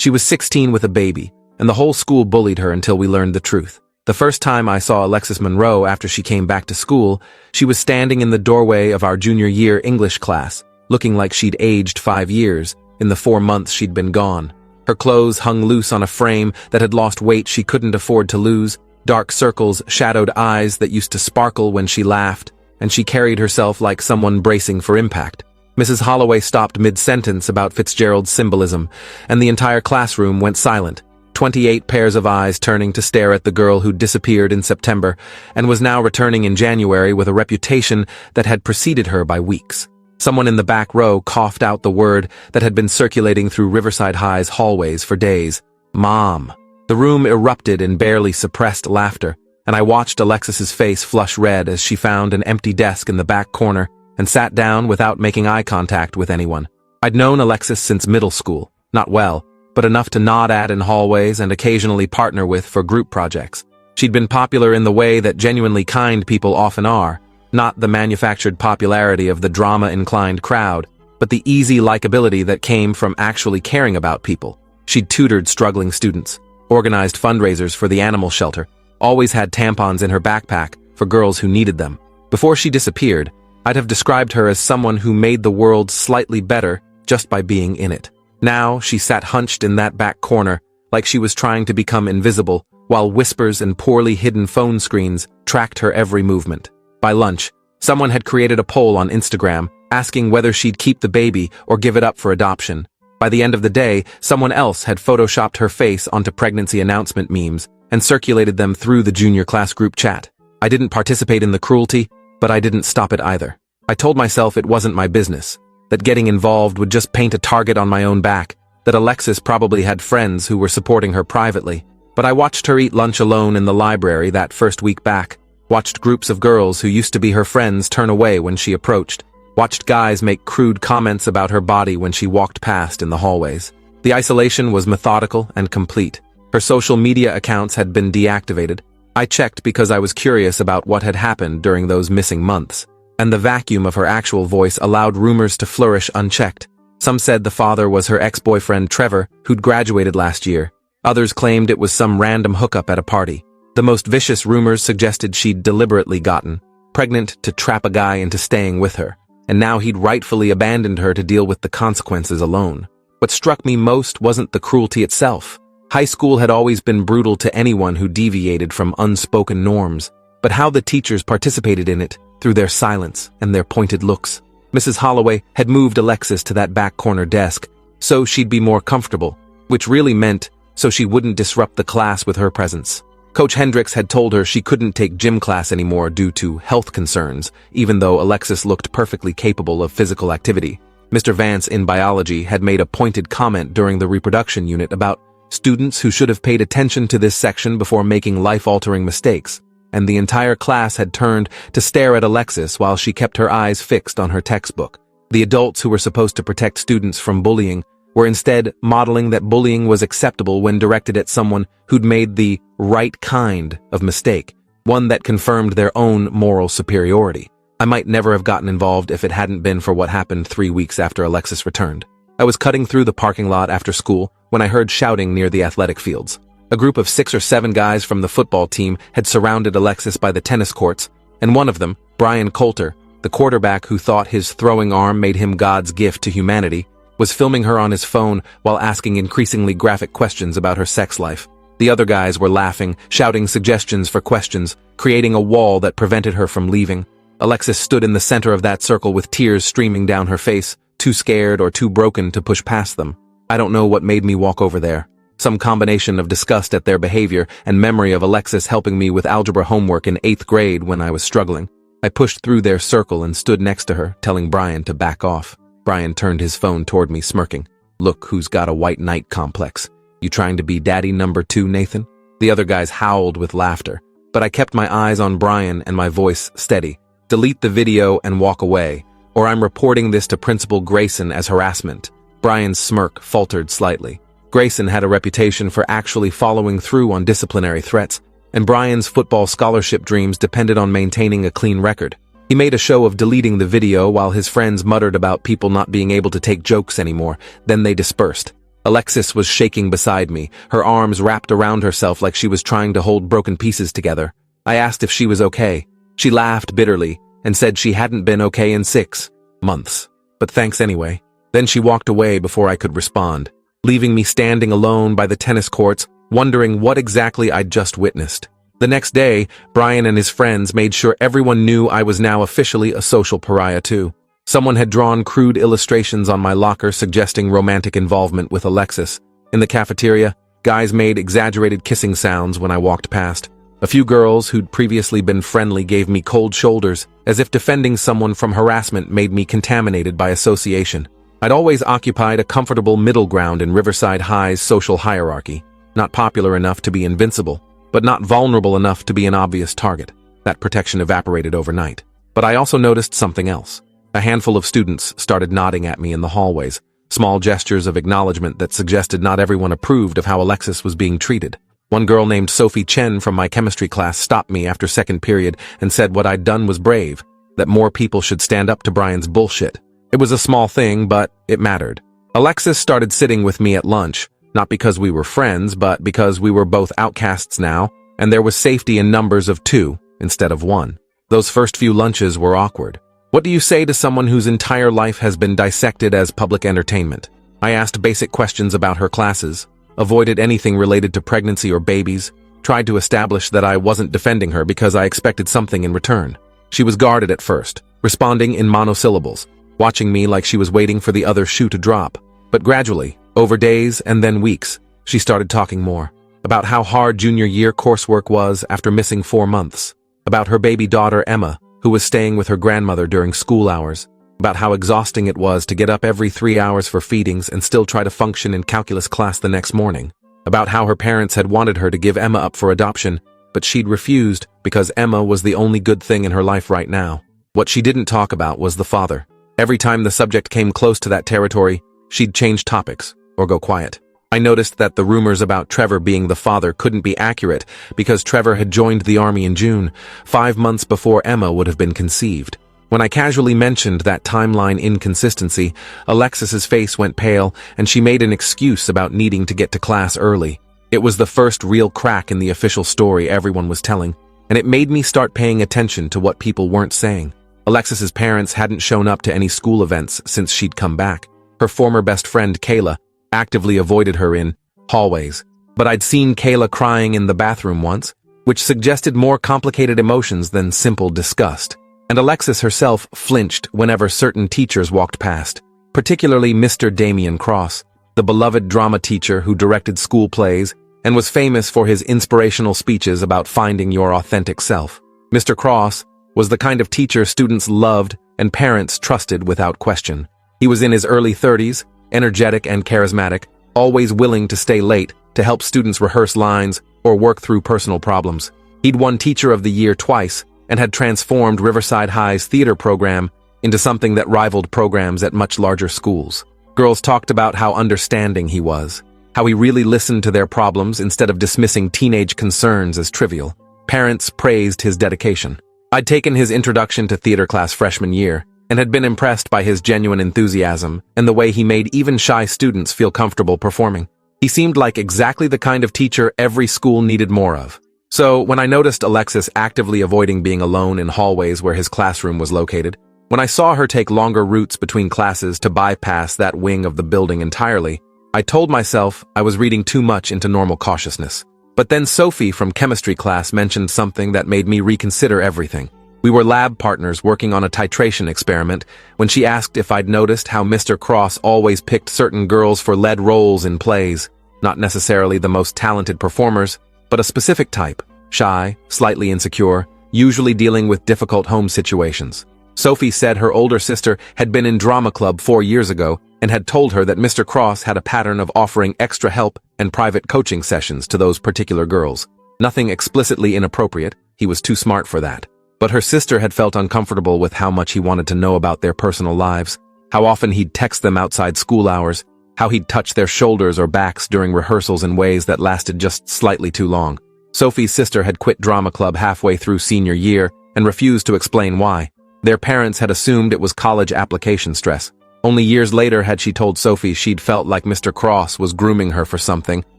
She was 16 with a baby, and the whole school bullied her until we learned the truth. The first time I saw Alexis Monroe after she came back to school, she was standing in the doorway of our junior year English class, looking like she'd aged 5 years in the 4 months she'd been gone. Her clothes hung loose on a frame that had lost weight she couldn't afford to lose, dark circles shadowed eyes that used to sparkle when she laughed, and she carried herself like someone bracing for impact. Mrs. Holloway stopped mid-sentence about Fitzgerald's symbolism, and the entire classroom went silent. 28 pairs of eyes turning to stare at the girl who disappeared in September and was now returning in January with a reputation that had preceded her by weeks. Someone in the back row coughed out the word that had been circulating through Riverside High's hallways for days. Mom. The room erupted in barely suppressed laughter, and I watched Alexis's face flush red as she found an empty desk in the back corner and sat down without making eye contact with anyone. I'd known Alexis since middle school, not well, but enough to nod at in hallways and occasionally partner with for group projects. She'd been popular in the way that genuinely kind people often are, not the manufactured popularity of the drama-inclined crowd, but the easy likability that came from actually caring about people. She'd tutored struggling students, organized fundraisers for the animal shelter, always had tampons in her backpack for girls who needed them. Before she disappeared, I'd have described her as someone who made the world slightly better just by being in it. Now she sat hunched in that back corner, like she was trying to become invisible, while whispers and poorly hidden phone screens tracked her every movement. By lunch, someone had created a poll on Instagram, asking whether she'd keep the baby or give it up for adoption. By the end of the day, someone else had photoshopped her face onto pregnancy announcement memes and circulated them through the junior class group chat. I didn't participate in the cruelty, but I didn't stop it either. I told myself it wasn't my business, that getting involved would just paint a target on my own back, that Alexis probably had friends who were supporting her privately. But I watched her eat lunch alone in the library that first week back, watched groups of girls who used to be her friends turn away when she approached, watched guys make crude comments about her body when she walked past in the hallways. The isolation was methodical and complete. Her social media accounts had been deactivated. I checked because I was curious about what had happened during those missing months, and the vacuum of her actual voice allowed rumors to flourish unchecked. Some said the father was her ex-boyfriend Trevor, who'd graduated last year. Others claimed it was some random hookup at a party. The most vicious rumors suggested she'd deliberately gotten pregnant to trap a guy into staying with her, and now he'd rightfully abandoned her to deal with the consequences alone. What struck me most wasn't the cruelty itself. High school had always been brutal to anyone who deviated from unspoken norms, but how the teachers participated in it through their silence and their pointed looks. Mrs. Holloway had moved Alexis to that back corner desk, so she'd be more comfortable, which really meant so she wouldn't disrupt the class with her presence. Coach Hendricks had told her she couldn't take gym class anymore due to health concerns, even though Alexis looked perfectly capable of physical activity. Mr. Vance in biology had made a pointed comment during the reproduction unit about students who should have paid attention to this section before making life-altering mistakes, and the entire class had turned to stare at Alexis while she kept her eyes fixed on her textbook. The adults who were supposed to protect students from bullying were instead modeling that bullying was acceptable when directed at someone who'd made the right kind of mistake, one that confirmed their own moral superiority. I might never have gotten involved if it hadn't been for what happened 3 weeks after Alexis returned. I was cutting through the parking lot after school when I heard shouting near the athletic fields. A group of 6 or 7 guys from the football team had surrounded Alexis by the tennis courts, and one of them, Brian Coulter, the quarterback who thought his throwing arm made him God's gift to humanity, was filming her on his phone while asking increasingly graphic questions about her sex life. The other guys were laughing, shouting suggestions for questions, creating a wall that prevented her from leaving. Alexis stood in the center of that circle with tears streaming down her face, too scared or too broken to push past them. I don't know what made me walk over there. Some combination of disgust at their behavior and memory of Alexis helping me with algebra homework in 8th grade when I was struggling. I pushed through their circle and stood next to her, telling Brian to back off. Brian turned his phone toward me, smirking. "Look who's got a white knight complex. You trying to be daddy number 2, Nathan?" The other guys howled with laughter, but I kept my eyes on Brian and my voice steady. "Delete the video and walk away, or I'm reporting this to Principal Grayson as harassment." Brian's smirk faltered slightly. Grayson had a reputation for actually following through on disciplinary threats, and Brian's football scholarship dreams depended on maintaining a clean record. He made a show of deleting the video while his friends muttered about people not being able to take jokes anymore, then they dispersed. Alexis was shaking beside me, her arms wrapped around herself like she was trying to hold broken pieces together. I asked if she was okay. She laughed bitterly and said she hadn't been okay in 6 months. But thanks anyway. Then she walked away before I could respond, leaving me standing alone by the tennis courts, wondering what exactly I'd just witnessed. The next day, Brian and his friends made sure everyone knew I was now officially a social pariah too. Someone had drawn crude illustrations on my locker suggesting romantic involvement with Alexis. In the cafeteria, guys made exaggerated kissing sounds when I walked past. A few girls who'd previously been friendly gave me cold shoulders, as if defending someone from harassment made me contaminated by association. I'd always occupied a comfortable middle ground in Riverside High's social hierarchy, not popular enough to be invincible, but not vulnerable enough to be an obvious target. That protection evaporated overnight. But I also noticed something else. A handful of students started nodding at me in the hallways, small gestures of acknowledgement that suggested not everyone approved of how Alexis was being treated. One girl named Sophie Chen from my chemistry class stopped me after second period and said what I'd done was brave, that more people should stand up to Brian's bullshit. It was a small thing, but it mattered. Alexis started sitting with me at lunch, not because we were friends, but because we were both outcasts now, and there was safety in numbers of 2 instead of 1. Those first few lunches were awkward. What do you say to someone whose entire life has been dissected as public entertainment? I asked basic questions about her classes, avoided anything related to pregnancy or babies, tried to establish that I wasn't defending her because I expected something in return. She was guarded at first, responding in monosyllables, watching me like she was waiting for the other shoe to drop. But gradually, over days and then weeks, she started talking more about how hard junior year coursework was after missing 4 months, about her baby daughter Emma, who was staying with her grandmother during school hours, about how exhausting it was to get up every 3 hours for feedings and still try to function in calculus class the next morning, about how her parents had wanted her to give Emma up for adoption, but she'd refused because Emma was the only good thing in her life right now. What she didn't talk about was the father. Every time the subject came close to that territory, she'd change topics or go quiet. I noticed that the rumors about Trevor being the father couldn't be accurate because Trevor had joined the army in June, 5 months before Emma would have been conceived. When I casually mentioned that timeline inconsistency, Alexis's face went pale and she made an excuse about needing to get to class early. It was the first real crack in the official story everyone was telling, and it made me start paying attention to what people weren't saying. Alexis's parents hadn't shown up to any school events since she'd come back. Her former best friend, Kayla, actively avoided her in hallways. But I'd seen Kayla crying in the bathroom once, which suggested more complicated emotions than simple disgust. And Alexis herself flinched whenever certain teachers walked past, particularly Mr. Damian Cross, the beloved drama teacher who directed school plays and was famous for his inspirational speeches about finding your authentic self. Mr. Cross was the kind of teacher students loved and parents trusted without question. He was in his early 30s, energetic and charismatic, always willing to stay late to help students rehearse lines or work through personal problems. He'd won Teacher of the Year twice and had transformed Riverside High's theater program into something that rivaled programs at much larger schools. Girls talked about how understanding he was, how he really listened to their problems instead of dismissing teenage concerns as trivial. Parents praised his dedication. I'd taken his introduction to theater class freshman year, and had been impressed by his genuine enthusiasm and the way he made even shy students feel comfortable performing. He seemed like exactly the kind of teacher every school needed more of. So, when I noticed Alexis actively avoiding being alone in hallways where his classroom was located, when I saw her take longer routes between classes to bypass that wing of the building entirely, I told myself I was reading too much into normal cautiousness. But then Sophie from chemistry class mentioned something that made me reconsider everything. We were lab partners working on a titration experiment when she asked if I'd noticed how Mr. Cross always picked certain girls for lead roles in plays, not necessarily the most talented performers, but a specific type, shy, slightly insecure, usually dealing with difficult home situations. Sophie said her older sister had been in drama club 4 years ago and had told her that Mr. Cross had a pattern of offering extra help and private coaching sessions to those particular girls. Nothing explicitly inappropriate, he was too smart for that. But her sister had felt uncomfortable with how much he wanted to know about their personal lives, how often he'd text them outside school hours, how he'd touch their shoulders or backs during rehearsals in ways that lasted just slightly too long. Sophie's sister had quit drama club halfway through senior year and refused to explain why. Their parents had assumed it was college application stress. Only years later had she told Sophie she'd felt like Mr. Cross was grooming her for something,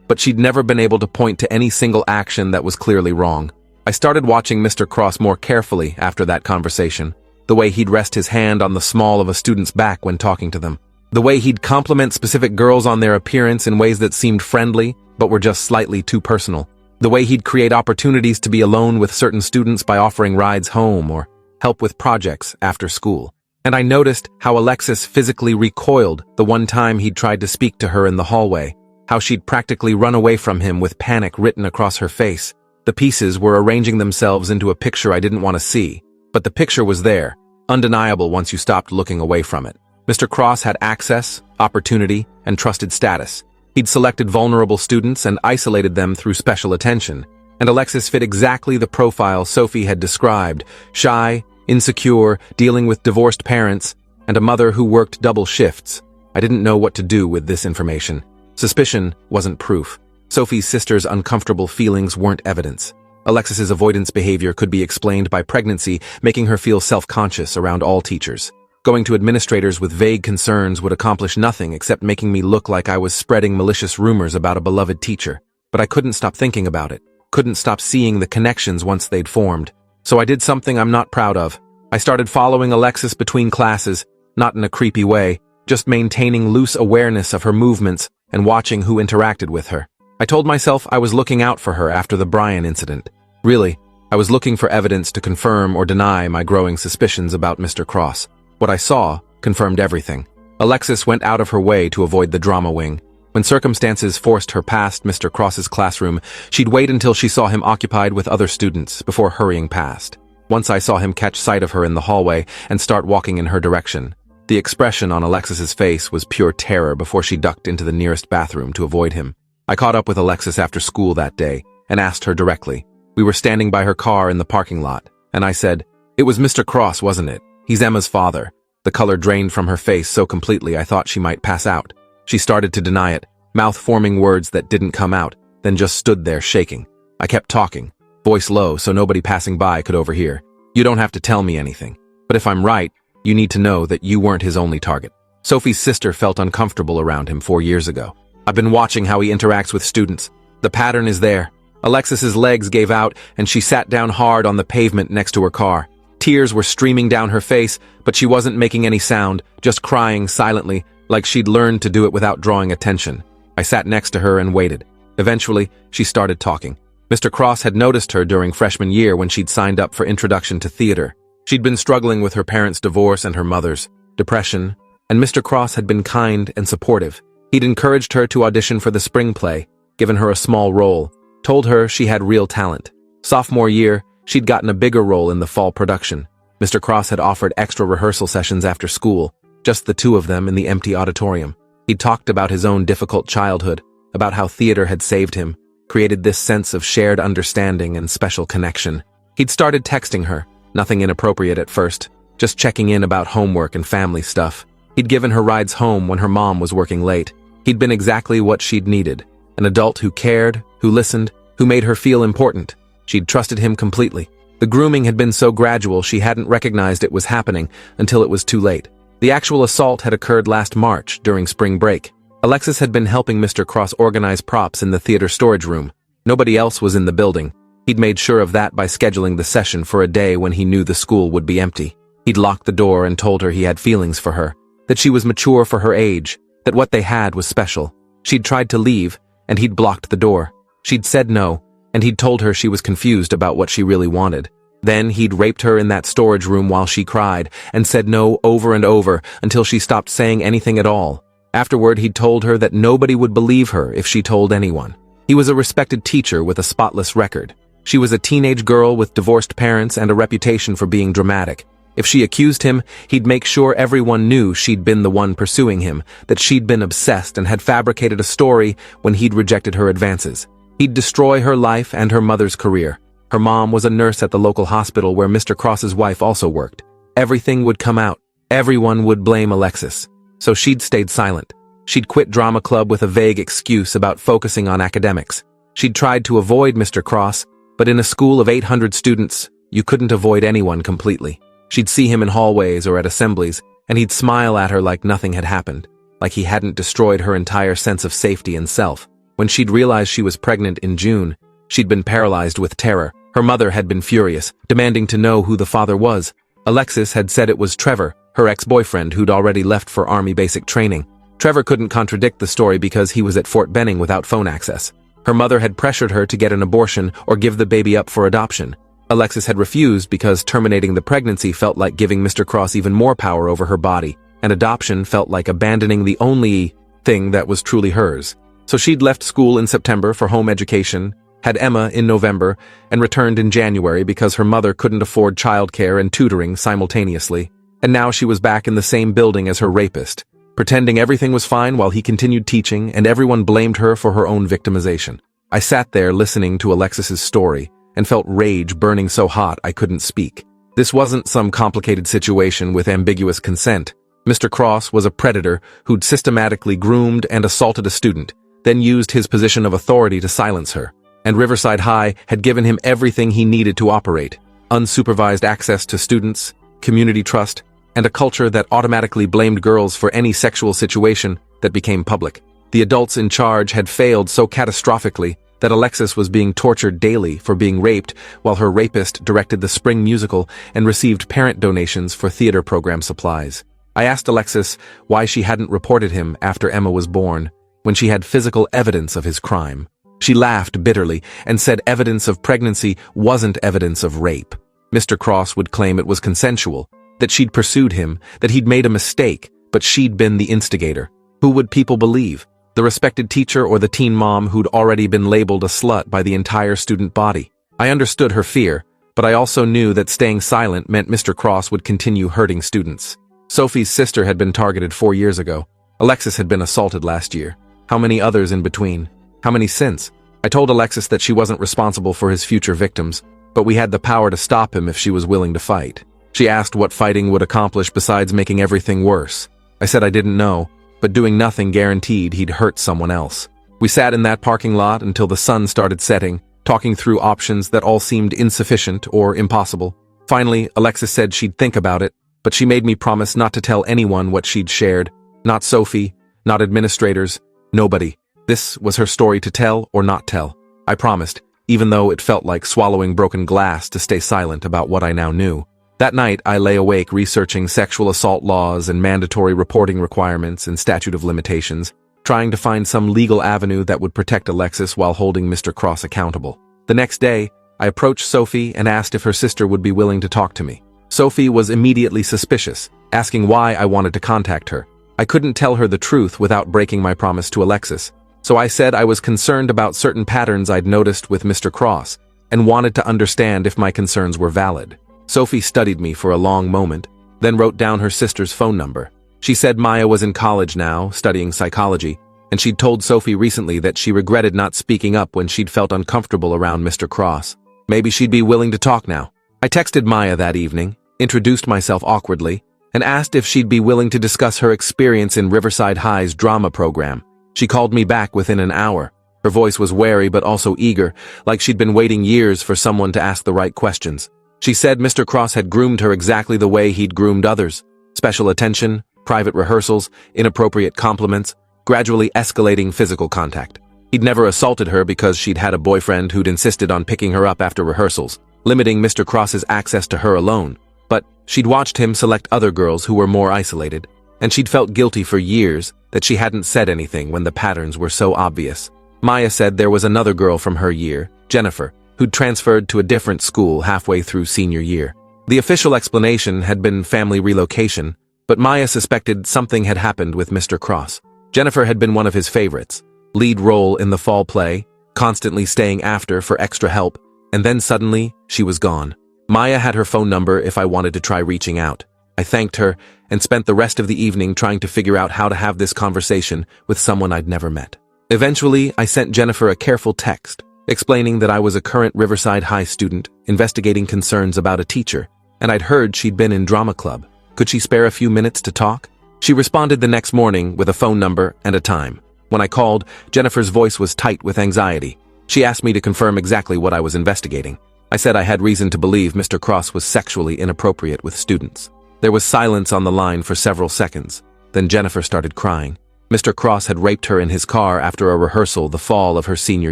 but she'd never been able to point to any single action that was clearly wrong. I started watching Mr. Cross more carefully after that conversation. The way he'd rest his hand on the small of a student's back when talking to them. The way he'd compliment specific girls on their appearance in ways that seemed friendly, but were just slightly too personal. The way he'd create opportunities to be alone with certain students by offering rides home or help with projects after school. And I noticed how Alexis physically recoiled the one time he'd tried to speak to her in the hallway, how she'd practically run away from him with panic written across her face. The pieces were arranging themselves into a picture I didn't want to see, but the picture was there, undeniable once you stopped looking away from it. Mr. Cross had access, opportunity, and trusted status. He'd selected vulnerable students and isolated them through special attention, and Alexis fit exactly the profile Sophie had described: shy, insecure, dealing with divorced parents, and a mother who worked double shifts. I didn't know what to do with this information. Suspicion wasn't proof. Sophie's sister's uncomfortable feelings weren't evidence. Alexis's avoidance behavior could be explained by pregnancy, making her feel self-conscious around all teachers. Going to administrators with vague concerns would accomplish nothing except making me look like I was spreading malicious rumors about a beloved teacher. But I couldn't stop thinking about it. Couldn't stop seeing the connections once they'd formed. So I did something I'm not proud of. I started following Alexis between classes, not in a creepy way, just maintaining loose awareness of her movements and watching who interacted with her. I told myself I was looking out for her after the Brian incident. Really, I was looking for evidence to confirm or deny my growing suspicions about Mr. Cross. What I saw confirmed everything. Alexis went out of her way to avoid the drama wing. When circumstances forced her past Mr. Cross's classroom, she'd wait until she saw him occupied with other students before hurrying past. Once I saw him catch sight of her in the hallway and start walking in her direction. The expression on Alexis's face was pure terror before she ducked into the nearest bathroom to avoid him. I caught up with Alexis after school that day and asked her directly. We were standing by her car in the parking lot, and I said, "It was Mr. Cross, wasn't it? He's Emma's father." The color drained from her face so completely I thought she might pass out. She started to deny it, mouth-forming words that didn't come out, then just stood there shaking. I kept talking, voice low so nobody passing by could overhear. "You don't have to tell me anything, but if I'm right, you need to know that you weren't his only target." Sophie's sister felt uncomfortable around him 4 years ago. I've been watching how he interacts with students. The pattern is there. Alexis's legs gave out and she sat down hard on the pavement next to her car. Tears were streaming down her face, but she wasn't making any sound, just crying silently, like she'd learned to do it without drawing attention. I sat next to her and waited. Eventually, she started talking. Mr. Cross had noticed her during freshman year when she'd signed up for Introduction to Theater. She'd been struggling with her parents' divorce and her mother's depression, and Mr. Cross had been kind and supportive. He'd encouraged her to audition for the spring play, given her a small role, told her she had real talent. Sophomore year, she'd gotten a bigger role in the fall production. Mr. Cross had offered extra rehearsal sessions after school, just the two of them in the empty auditorium. He'd talked about his own difficult childhood, about how theater had saved him, created this sense of shared understanding and special connection. He'd started texting her, nothing inappropriate at first, just checking in about homework and family stuff. He'd given her rides home when her mom was working late. He'd been exactly what she'd needed, an adult who cared, who listened, who made her feel important. She'd trusted him completely. The grooming had been so gradual she hadn't recognized it was happening until it was too late. The actual assault had occurred last March during spring break. Alexis had been helping Mr. Cross organize props in the theater storage room. Nobody else was in the building. He'd made sure of that by scheduling the session for a day when he knew the school would be empty. He'd locked the door and told her he had feelings for her, that she was mature for her age, that what they had was special. She'd tried to leave, and he'd blocked the door. She'd said no, and he'd told her she was confused about what she really wanted. Then he'd raped her in that storage room while she cried, and said no over and over until she stopped saying anything at all. Afterward, he'd told her that nobody would believe her if she told anyone. He was a respected teacher with a spotless record. She was a teenage girl with divorced parents and a reputation for being dramatic. If she accused him, he'd make sure everyone knew she'd been the one pursuing him, that she'd been obsessed and had fabricated a story when he'd rejected her advances. He'd destroy her life and her mother's career. Her mom was a nurse at the local hospital where Mr. Cross's wife also worked. Everything would come out. Everyone would blame Alexis. So she'd stayed silent. She'd quit drama club with a vague excuse about focusing on academics. She'd tried to avoid Mr. Cross, but in a school of 800 students, you couldn't avoid anyone completely. She'd see him in hallways or at assemblies, and he'd smile at her like nothing had happened, like he hadn't destroyed her entire sense of safety and self. When she'd realized she was pregnant in June, she'd been paralyzed with terror. Her mother had been furious, demanding to know who the father was. Alexis had said it was Trevor, her ex-boyfriend who'd already left for Army basic training. Trevor couldn't contradict the story because he was at Fort Benning without phone access. Her mother had pressured her to get an abortion or give the baby up for adoption. Alexis had refused because terminating the pregnancy felt like giving Mr. Cross even more power over her body, and adoption felt like abandoning the only thing that was truly hers. So she'd left school in September for home education, had Emma in November, and returned in January because her mother couldn't afford childcare and tutoring simultaneously. And now she was back in the same building as her rapist, pretending everything was fine while he continued teaching, and everyone blamed her for her own victimization. I sat there listening to Alexis's story and felt rage burning so hot I couldn't speak. This wasn't some complicated situation with ambiguous consent. Mr. Cross was a predator who'd systematically groomed and assaulted a student, then used his position of authority to silence her. And Riverside High had given him everything he needed to operate: unsupervised access to students, community trust, and a culture that automatically blamed girls for any sexual situation that became public. The adults in charge had failed so catastrophically that Alexis was being tortured daily for being raped, while her rapist directed the spring musical and received parent donations for theater program supplies. I asked Alexis why she hadn't reported him after Emma was born, when she had physical evidence of his crime. She laughed bitterly and said evidence of pregnancy wasn't evidence of rape. Mr. Cross would claim it was consensual, that she'd pursued him, that he'd made a mistake, but she'd been the instigator. Who would people believe? The respected teacher or the teen mom who'd already been labeled a slut by the entire student body? I understood her fear, but I also knew that staying silent meant Mr. Cross would continue hurting students. Sophie's sister had been targeted 4 years ago. Alexis had been assaulted last year. How many others in between? How many since? I told Alexis that she wasn't responsible for his future victims, but we had the power to stop him if she was willing to fight. She asked what fighting would accomplish besides making everything worse. I said I didn't know, but doing nothing guaranteed he'd hurt someone else. We sat in that parking lot until the sun started setting, talking through options that all seemed insufficient or impossible. Finally, Alexis said she'd think about it, but she made me promise not to tell anyone what she'd shared. Not Sophie, not administrators, nobody. This was her story to tell or not tell. I promised, even though it felt like swallowing broken glass to stay silent about what I now knew. That night, I lay awake researching sexual assault laws and mandatory reporting requirements and statute of limitations, trying to find some legal avenue that would protect Alexis while holding Mr. Cross accountable. The next day, I approached Sophie and asked if her sister would be willing to talk to me. Sophie was immediately suspicious, asking why I wanted to contact her. I couldn't tell her the truth without breaking my promise to Alexis, so I said I was concerned about certain patterns I'd noticed with Mr. Cross and wanted to understand if my concerns were valid. Sophie studied me for a long moment, then wrote down her sister's phone number. She said Maya was in college now, studying psychology, and she'd told Sophie recently that she regretted not speaking up when she'd felt uncomfortable around Mr. Cross. Maybe she'd be willing to talk now. I texted Maya that evening, introduced myself awkwardly, and asked if she'd be willing to discuss her experience in Riverside High's drama program. She called me back within an hour. Her voice was wary but also eager, like she'd been waiting years for someone to ask the right questions. She said Mr. Cross had groomed her exactly the way he'd groomed others. Special attention, private rehearsals, inappropriate compliments, gradually escalating physical contact. He'd never assaulted her because she'd had a boyfriend who'd insisted on picking her up after rehearsals, limiting Mr. Cross's access to her alone. But she'd watched him select other girls who were more isolated, and she'd felt guilty for years that she hadn't said anything when the patterns were so obvious. Maya said there was another girl from her year, Jennifer, who'd transferred to a different school halfway through senior year. The official explanation had been family relocation, but Maya suspected something had happened with Mr. Cross. Jennifer had been one of his favorites, lead role in the fall play, constantly staying after for extra help, and then suddenly, she was gone. Maya had her phone number if I wanted to try reaching out. I thanked her and spent the rest of the evening trying to figure out how to have this conversation with someone I'd never met. Eventually, I sent Jennifer a careful text, explaining that I was a current Riverside High student investigating concerns about a teacher, and I'd heard she'd been in drama club. Could she spare a few minutes to talk? She responded the next morning with a phone number and a time. When I called, Jennifer's voice was tight with anxiety. She asked me to confirm exactly what I was investigating. I said I had reason to believe Mr. Cross was sexually inappropriate with students. There was silence on the line for several seconds. Then Jennifer started crying. Mr. Cross had raped her in his car after a rehearsal the fall of her senior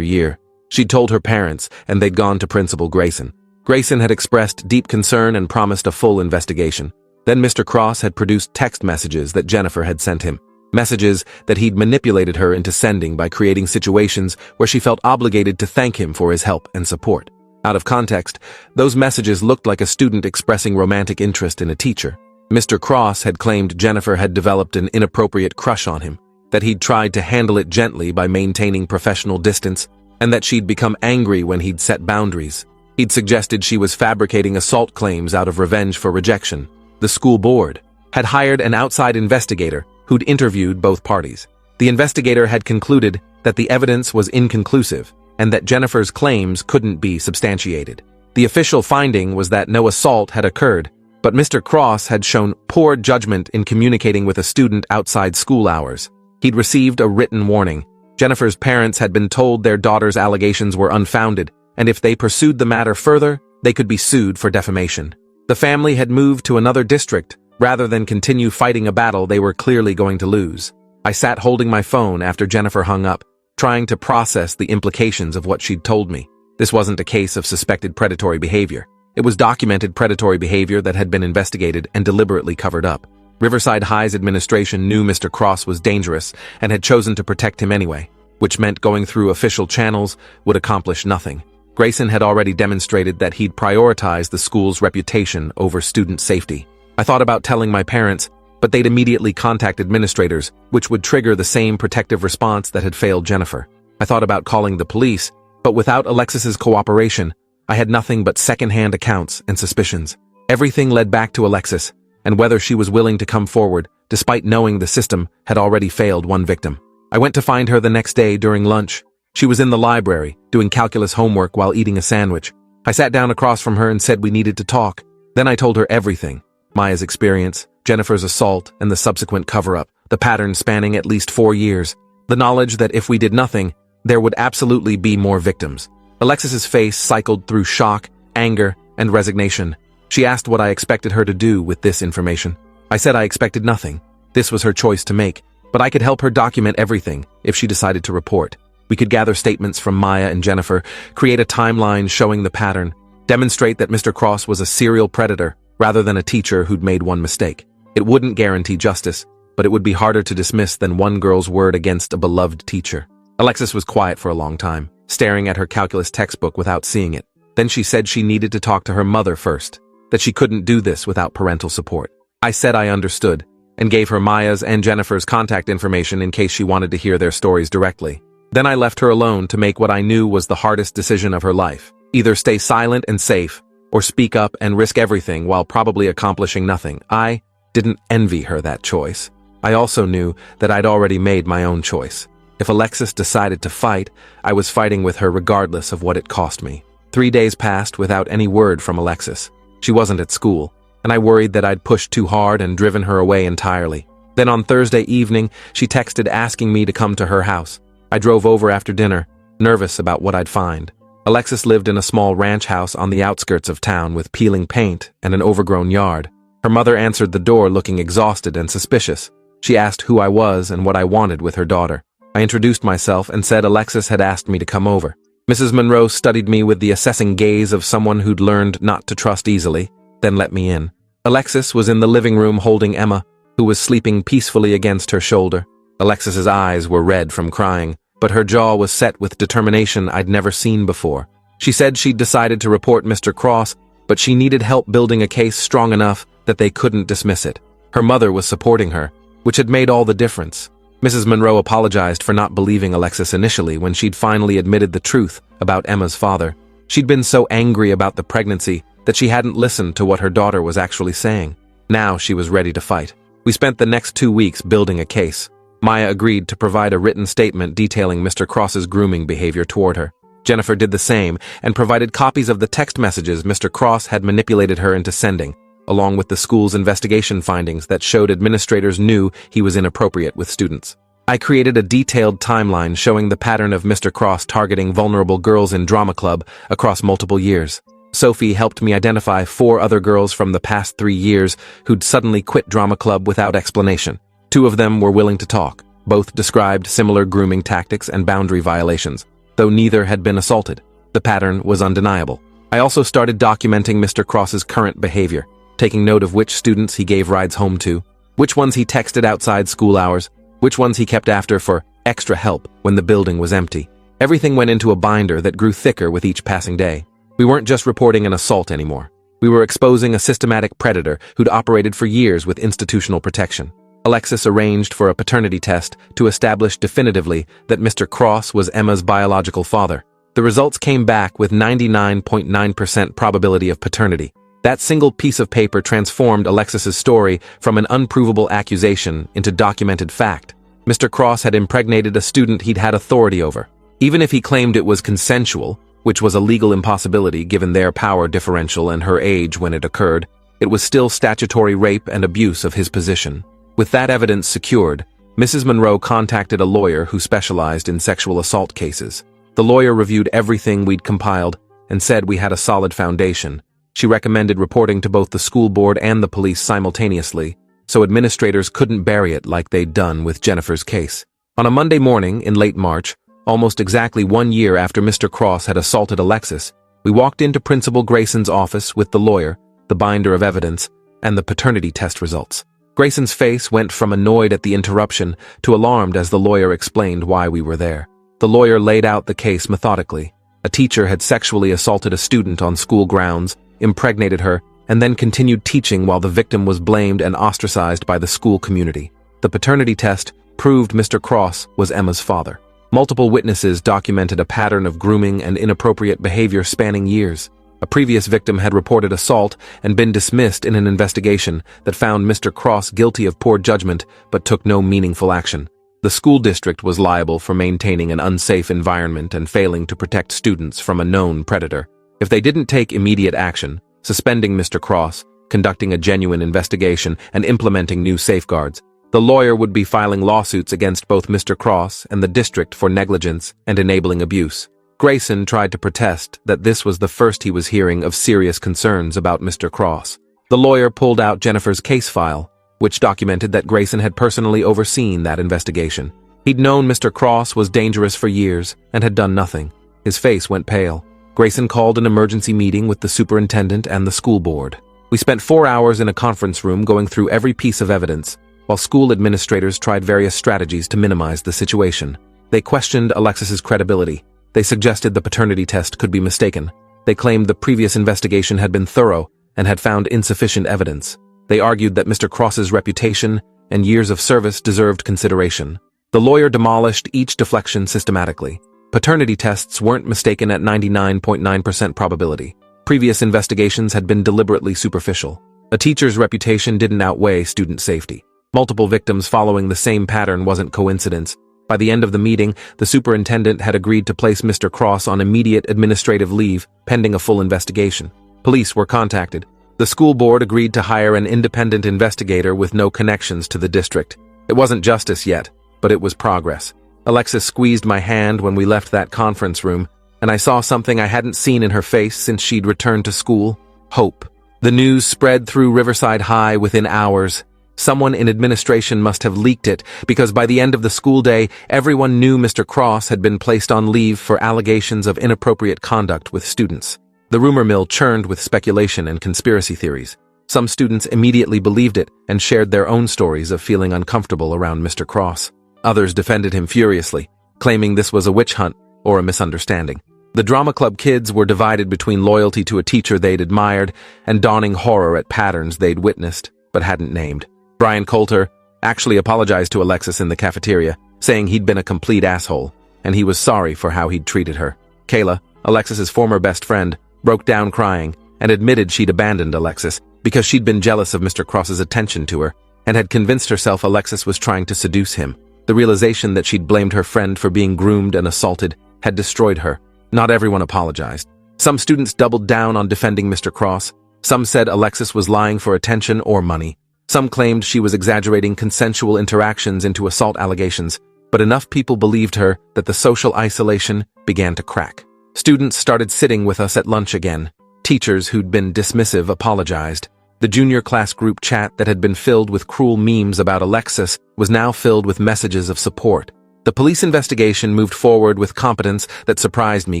year. She'd told her parents, and they'd gone to Principal Grayson. Grayson had expressed deep concern and promised a full investigation. Then Mr. Cross had produced text messages that Jennifer had sent him. Messages that he'd manipulated her into sending by creating situations where she felt obligated to thank him for his help and support. Out of context, those messages looked like a student expressing romantic interest in a teacher. Mr. Cross had claimed Jennifer had developed an inappropriate crush on him, that he'd tried to handle it gently by maintaining professional distance, and that she'd become angry when he'd set boundaries. He'd suggested she was fabricating assault claims out of revenge for rejection. The school board had hired an outside investigator who'd interviewed both parties. The investigator had concluded that the evidence was inconclusive and that Jennifer's claims couldn't be substantiated. The official finding was that no assault had occurred, but Mr. Cross had shown poor judgment in communicating with a student outside school hours. He'd received a written warning. Jennifer's parents had been told their daughter's allegations were unfounded, and if they pursued the matter further, they could be sued for defamation. The family had moved to another district rather than continue fighting a battle they were clearly going to lose. I sat holding my phone after Jennifer hung up, trying to process the implications of what she'd told me. This wasn't a case of suspected predatory behavior. It was documented predatory behavior that had been investigated and deliberately covered up. Riverside High's administration knew Mr. Cross was dangerous and had chosen to protect him anyway, which meant going through official channels would accomplish nothing. Grayson had already demonstrated that he'd prioritize the school's reputation over student safety. I thought about telling my parents, but they'd immediately contact administrators, which would trigger the same protective response that had failed Jennifer. I thought about calling the police, but without Alexis's cooperation, I had nothing but second-hand accounts and suspicions. Everything led back to Alexis, and whether she was willing to come forward, despite knowing the system had already failed one victim. I went to find her the next day during lunch. She was in the library, doing calculus homework while eating a sandwich. I sat down across from her and said we needed to talk. Then I told her everything. Maya's experience, Jennifer's assault, and the subsequent cover-up, the pattern spanning at least 4 years. The knowledge that if we did nothing, there would absolutely be more victims. Alexis's face cycled through shock, anger, and resignation. She asked what I expected her to do with this information. I said I expected nothing. This was her choice to make, but I could help her document everything if she decided to report. We could gather statements from Maya and Jennifer, create a timeline showing the pattern, demonstrate that Mr. Cross was a serial predator rather than a teacher who'd made one mistake. It wouldn't guarantee justice, but it would be harder to dismiss than one girl's word against a beloved teacher. Alexis was quiet for a long time, staring at her calculus textbook without seeing it. Then she said she needed to talk to her mother first, that she couldn't do this without parental support. I said I understood, and gave her Maya's and Jennifer's contact information in case she wanted to hear their stories directly. Then I left her alone to make what I knew was the hardest decision of her life. Either stay silent and safe, or speak up and risk everything while probably accomplishing nothing. I didn't envy her that choice. I also knew that I'd already made my own choice. If Alexis decided to fight, I was fighting with her regardless of what it cost me. 3 days passed without any word from Alexis. She wasn't at school, and I worried that I'd pushed too hard and driven her away entirely. Then on Thursday evening, she texted asking me to come to her house. I drove over after dinner, nervous about what I'd find. Alexis lived in a small ranch house on the outskirts of town with peeling paint and an overgrown yard. Her mother answered the door looking exhausted and suspicious. She asked who I was and what I wanted with her daughter. I introduced myself and said Alexis had asked me to come over. Mrs. Monroe studied me with the assessing gaze of someone who'd learned not to trust easily, then let me in. Alexis was in the living room holding Emma, who was sleeping peacefully against her shoulder. Alexis's eyes were red from crying, but her jaw was set with determination I'd never seen before. She said she'd decided to report Mr. Cross, but she needed help building a case strong enough that they couldn't dismiss it. Her mother was supporting her, which had made all the difference. Mrs. Monroe apologized for not believing Alexis initially when she'd finally admitted the truth about Emma's father. She'd been so angry about the pregnancy that she hadn't listened to what her daughter was actually saying. Now she was ready to fight. We spent the next 2 weeks building a case. Maya agreed to provide a written statement detailing Mr. Cross's grooming behavior toward her. Jennifer did the same and provided copies of the text messages Mr. Cross had manipulated her into sending, along with the school's investigation findings that showed administrators knew he was inappropriate with students. I created a detailed timeline showing the pattern of Mr. Cross targeting vulnerable girls in drama club across multiple years. Sophie helped me identify 4 other girls from the past 3 years who'd suddenly quit drama club without explanation. 2 of them were willing to talk. Both described similar grooming tactics and boundary violations, though neither had been assaulted. The pattern was undeniable. I also started documenting Mr. Cross's current behavior, taking note of which students he gave rides home to, which ones he texted outside school hours, which ones he kept after for extra help when the building was empty. Everything went into a binder that grew thicker with each passing day. We weren't just reporting an assault anymore. We were exposing a systematic predator who'd operated for years with institutional protection. Alexis arranged for a paternity test to establish definitively that Mr. Cross was Emma's biological father. The results came back with 99.9% probability of paternity. That single piece of paper transformed Alexis's story from an unprovable accusation into documented fact. Mr. Cross had impregnated a student he'd had authority over. Even if he claimed it was consensual, which was a legal impossibility given their power differential and her age when it occurred, it was still statutory rape and abuse of his position. With that evidence secured, Mrs. Monroe contacted a lawyer who specialized in sexual assault cases. The lawyer reviewed everything we'd compiled and said we had a solid foundation. She recommended reporting to both the school board and the police simultaneously, so administrators couldn't bury it like they'd done with Jennifer's case. On a Monday morning in late March, almost exactly 1 year after Mr. Cross had assaulted Alexis, we walked into Principal Grayson's office with the lawyer, the binder of evidence, and the paternity test results. Grayson's face went from annoyed at the interruption to alarmed as the lawyer explained why we were there. The lawyer laid out the case methodically. A teacher had sexually assaulted a student on school grounds, impregnated her, and then continued teaching while the victim was blamed and ostracized by the school community. The paternity test proved Mr. Cross was Emma's father. Multiple witnesses documented a pattern of grooming and inappropriate behavior spanning years. A previous victim had reported assault and been dismissed in an investigation that found Mr. Cross guilty of poor judgment but took no meaningful action. The school district was liable for maintaining an unsafe environment and failing to protect students from a known predator. If they didn't take immediate action, suspending Mr. Cross, conducting a genuine investigation, and implementing new safeguards, the lawyer would be filing lawsuits against both Mr. Cross and the district for negligence and enabling abuse. Grayson tried to protest that this was the first he was hearing of serious concerns about Mr. Cross. The lawyer pulled out Jennifer's case file, which documented that Grayson had personally overseen that investigation. He'd known Mr. Cross was dangerous for years and had done nothing. His face went pale. Grayson called an emergency meeting with the superintendent and the school board. We spent 4 hours in a conference room going through every piece of evidence, while school administrators tried various strategies to minimize the situation. They questioned Alexis's credibility. They suggested the paternity test could be mistaken. They claimed the previous investigation had been thorough and had found insufficient evidence. They argued that Mr. Cross's reputation and years of service deserved consideration. The lawyer demolished each deflection systematically. Paternity tests weren't mistaken at 99.9% probability. Previous investigations had been deliberately superficial. A teacher's reputation didn't outweigh student safety. Multiple victims following the same pattern wasn't coincidence. By the end of the meeting, the superintendent had agreed to place Mr. Cross on immediate administrative leave, pending a full investigation. Police were contacted. The school board agreed to hire an independent investigator with no connections to the district. It wasn't justice yet, but it was progress. Alexis squeezed my hand when we left that conference room, and I saw something I hadn't seen in her face since she'd returned to school: hope. The news spread through Riverside High within hours. Someone in administration must have leaked it, because by the end of the school day, everyone knew Mr. Cross had been placed on leave for allegations of inappropriate conduct with students. The rumor mill churned with speculation and conspiracy theories. Some students immediately believed it and shared their own stories of feeling uncomfortable around Mr. Cross. Others defended him furiously, claiming this was a witch hunt or a misunderstanding. The drama club kids were divided between loyalty to a teacher they'd admired and dawning horror at patterns they'd witnessed but hadn't named. Brian Coulter actually apologized to Alexis in the cafeteria, saying he'd been a complete asshole, and he was sorry for how he'd treated her. Kayla, Alexis's former best friend, broke down crying and admitted she'd abandoned Alexis because she'd been jealous of Mr. Cross's attention to her and had convinced herself Alexis was trying to seduce him. The realization that she'd blamed her friend for being groomed and assaulted had destroyed her. Not everyone apologized. Some students doubled down on defending Mr. Cross. Some said Alexis was lying for attention or money. Some claimed she was exaggerating consensual interactions into assault allegations, but enough people believed her that the social isolation began to crack. Students started sitting with us at lunch again. Teachers who'd been dismissive apologized. The junior class group chat that had been filled with cruel memes about Alexis was now filled with messages of support. The police investigation moved forward with competence that surprised me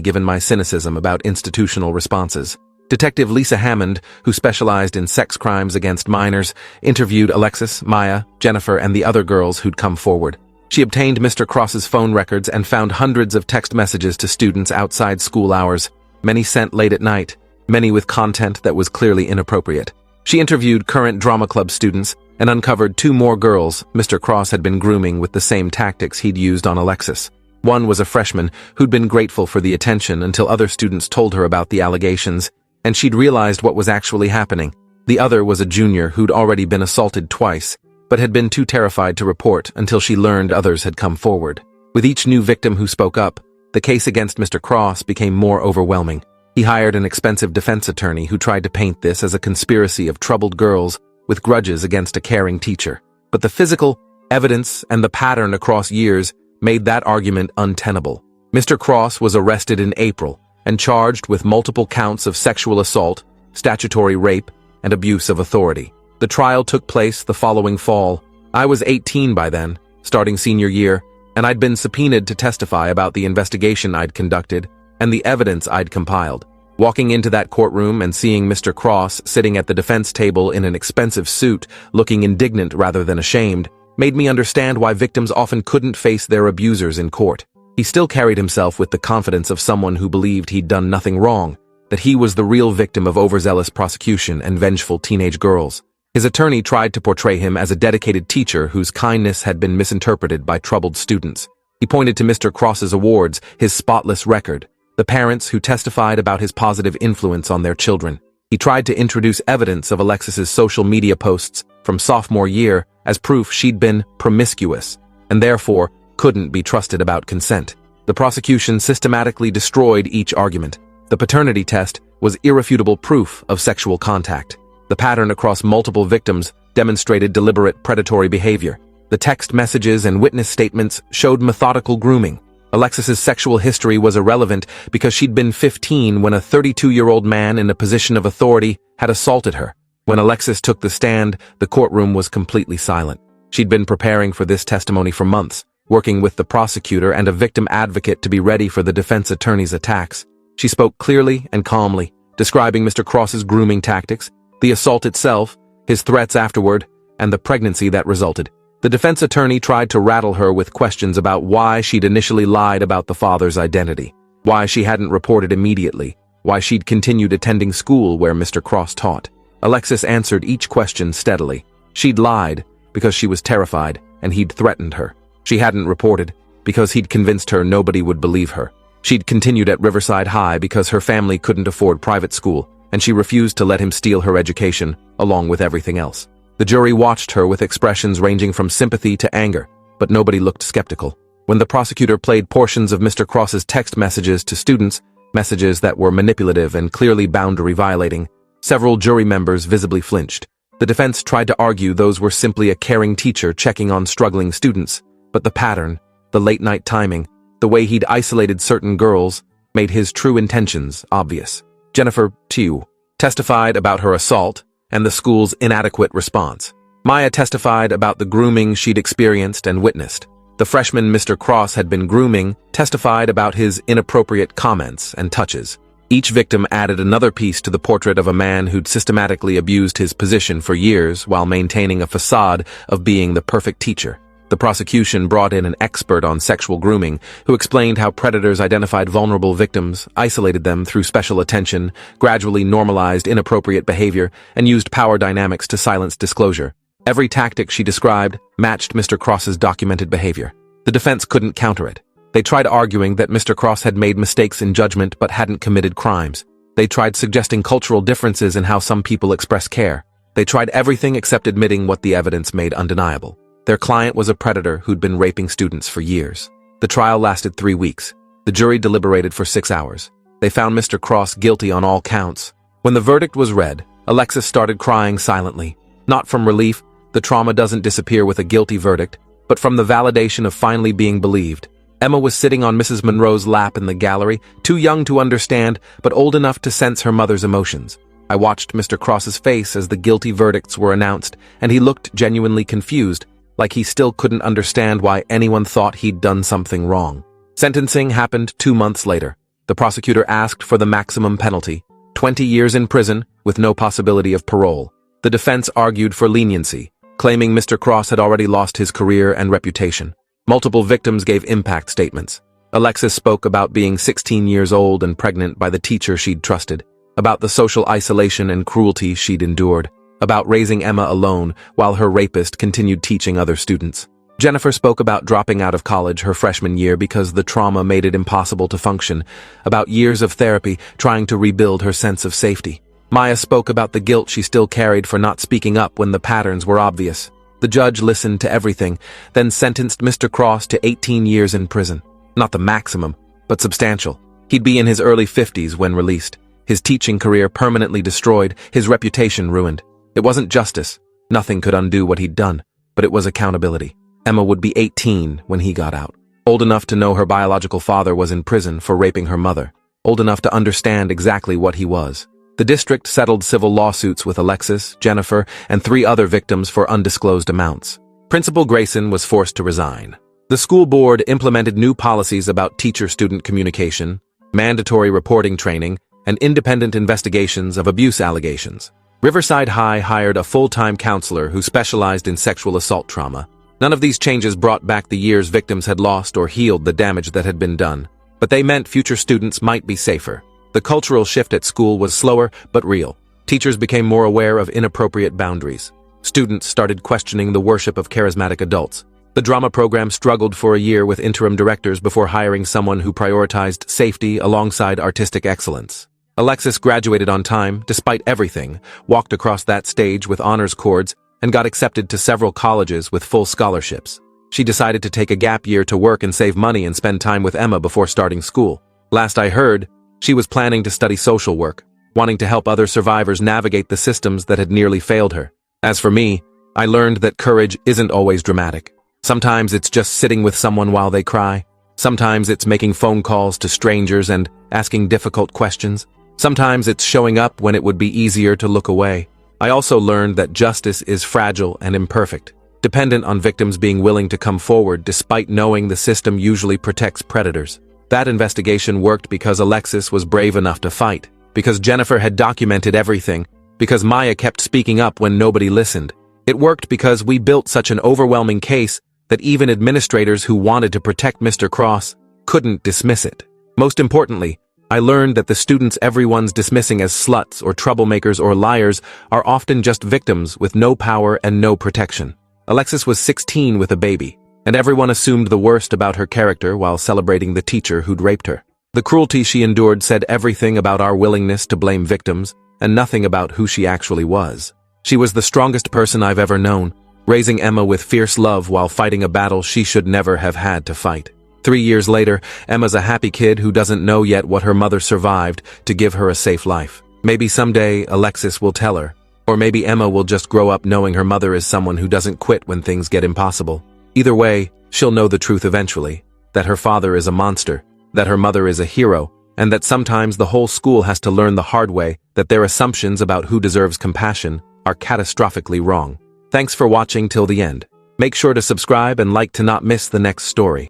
given my cynicism about institutional responses. Detective Lisa Hammond, who specialized in sex crimes against minors, interviewed Alexis, Maya, Jennifer, and the other girls who'd come forward. She obtained Mr. Cross's phone records and found hundreds of text messages to students outside school hours, many sent late at night, many with content that was clearly inappropriate. She interviewed current drama club students and uncovered 2 more girls Mr. Cross had been grooming with the same tactics he'd used on Alexis. One was a freshman who'd been grateful for the attention until other students told her about the allegations, and she'd realized what was actually happening. The other was a junior who'd already been assaulted twice, but had been too terrified to report until she learned others had come forward. With each new victim who spoke up, the case against Mr. Cross became more overwhelming. He hired an expensive defense attorney who tried to paint this as a conspiracy of troubled girls with grudges against a caring teacher. But the physical evidence and the pattern across years made that argument untenable. Mr. Cross was arrested in April and charged with multiple counts of sexual assault, statutory rape, and abuse of authority. The trial took place the following fall. I was 18 by then, starting senior year, and I'd been subpoenaed to testify about the investigation I'd conducted and the evidence I'd compiled. Walking into that courtroom and seeing Mr. Cross sitting at the defense table in an expensive suit, looking indignant rather than ashamed, made me understand why victims often couldn't face their abusers in court. He still carried himself with the confidence of someone who believed he'd done nothing wrong, that he was the real victim of overzealous prosecution and vengeful teenage girls. His attorney tried to portray him as a dedicated teacher whose kindness had been misinterpreted by troubled students. He pointed to Mr. Cross's awards, his spotless record, the parents who testified about his positive influence on their children. He tried to introduce evidence of Alexis's social media posts from sophomore year as proof she'd been promiscuous, and therefore couldn't be trusted about consent. The prosecution systematically destroyed each argument. The paternity test was irrefutable proof of sexual contact. The pattern across multiple victims demonstrated deliberate predatory behavior. The text messages and witness statements showed methodical grooming. Alexis's sexual history was irrelevant because she'd been 15 when a 32-year-old man in a position of authority had assaulted her. When Alexis took the stand, the courtroom was completely silent. She'd been preparing for this testimony for months, working with the prosecutor and a victim advocate to be ready for the defense attorney's attacks. She spoke clearly and calmly, describing Mr. Cross's grooming tactics, the assault itself, his threats afterward, and the pregnancy that resulted. The defense attorney tried to rattle her with questions about why she'd initially lied about the father's identity, why she hadn't reported immediately, why she'd continued attending school where Mr. Cross taught. Alexis answered each question steadily. She'd lied because she was terrified and he'd threatened her. She hadn't reported because he'd convinced her nobody would believe her. She'd continued at Riverside High because her family couldn't afford private school, and she refused to let him steal her education, along with everything else. The jury watched her with expressions ranging from sympathy to anger, but nobody looked skeptical. When the prosecutor played portions of Mr. Cross's text messages to students, messages that were manipulative and clearly boundary violating, several jury members visibly flinched. The defense tried to argue those were simply a caring teacher checking on struggling students, but the pattern, the late-night timing, the way he'd isolated certain girls, made his true intentions obvious. Jennifer, too, testified about her assault and the school's inadequate response. Maya testified about the grooming she'd experienced and witnessed. The freshman Mr. Cross had been grooming testified about his inappropriate comments and touches. Each victim added another piece to the portrait of a man who'd systematically abused his position for years while maintaining a facade of being the perfect teacher. The prosecution brought in an expert on sexual grooming who explained how predators identified vulnerable victims, isolated them through special attention, gradually normalized inappropriate behavior, and used power dynamics to silence disclosure. Every tactic she described matched Mr. Cross's documented behavior. The defense couldn't counter it. They tried arguing that Mr. Cross had made mistakes in judgment but hadn't committed crimes. They tried suggesting cultural differences in how some people express care. They tried everything except admitting what the evidence made undeniable. Their client was a predator who'd been raping students for years. The trial lasted 3 weeks. The jury deliberated for 6 hours. They found Mr. Cross guilty on all counts. When the verdict was read, Alexis started crying silently. Not from relief, the trauma doesn't disappear with a guilty verdict, but from the validation of finally being believed. Emma was sitting on Mrs. Monroe's lap in the gallery, too young to understand, but old enough to sense her mother's emotions. I watched Mr. Cross's face as the guilty verdicts were announced, and he looked genuinely confused, like he still couldn't understand why anyone thought he'd done something wrong. Sentencing happened 2 months later. The prosecutor asked for the maximum penalty, 20 years in prison with no possibility of parole. The defense argued for leniency, claiming Mr. Cross had already lost his career and reputation. Multiple victims gave impact statements. Alexis spoke about being 16 years old and pregnant by the teacher she'd trusted, about the social isolation and cruelty she'd endured, about raising Emma alone while her rapist continued teaching other students. Jennifer spoke about dropping out of college her freshman year because the trauma made it impossible to function, about years of therapy trying to rebuild her sense of safety. Maya spoke about the guilt she still carried for not speaking up when the patterns were obvious. The judge listened to everything, then sentenced Mr. Cross to 18 years in prison. Not the maximum, but substantial. He'd be in his early 50s when released. His teaching career permanently destroyed, his reputation ruined. It wasn't justice. Nothing could undo what he'd done, but it was accountability. Emma would be 18 when he got out. Old enough to know her biological father was in prison for raping her mother. Old enough to understand exactly what he was. The district settled civil lawsuits with Alexis, Jennifer, and 3 other victims for undisclosed amounts. Principal Grayson was forced to resign. The school board implemented new policies about teacher-student communication, mandatory reporting training, and independent investigations of abuse allegations. Riverside High hired a full-time counselor who specialized in sexual assault trauma. None of these changes brought back the years victims had lost or healed the damage that had been done, but they meant future students might be safer. The cultural shift at school was slower but real. Teachers became more aware of inappropriate boundaries. Students started questioning the worship of charismatic adults. The drama program struggled for a year with interim directors before hiring someone who prioritized safety alongside artistic excellence. Alexis graduated on time, despite everything, walked across that stage with honors cords, and got accepted to several colleges with full scholarships. She decided to take a gap year to work and save money and spend time with Emma before starting school. Last I heard, she was planning to study social work, wanting to help other survivors navigate the systems that had nearly failed her. As for me, I learned that courage isn't always dramatic. Sometimes it's just sitting with someone while they cry. Sometimes it's making phone calls to strangers and asking difficult questions. Sometimes it's showing up when it would be easier to look away. I also learned that justice is fragile and imperfect, dependent on victims being willing to come forward despite knowing the system usually protects predators. That investigation worked because Alexis was brave enough to fight, because Jennifer had documented everything, because Maya kept speaking up when nobody listened. It worked because we built such an overwhelming case that even administrators who wanted to protect Mr. Cross couldn't dismiss it. Most importantly, I learned that the students everyone's dismissing as sluts or troublemakers or liars are often just victims with no power and no protection. Alexis was 16 with a baby, and everyone assumed the worst about her character while celebrating the teacher who'd raped her. The cruelty she endured said everything about our willingness to blame victims, and nothing about who she actually was. She was the strongest person I've ever known, raising Emma with fierce love while fighting a battle she should never have had to fight. 3 years later, Emma's a happy kid who doesn't know yet what her mother survived to give her a safe life. Maybe someday Alexis will tell her, or maybe Emma will just grow up knowing her mother is someone who doesn't quit when things get impossible. Either way, she'll know the truth eventually, that her father is a monster, that her mother is a hero, and that sometimes the whole school has to learn the hard way that their assumptions about who deserves compassion are catastrophically wrong. Thanks for watching till the end. Make sure to subscribe and like to not miss the next story.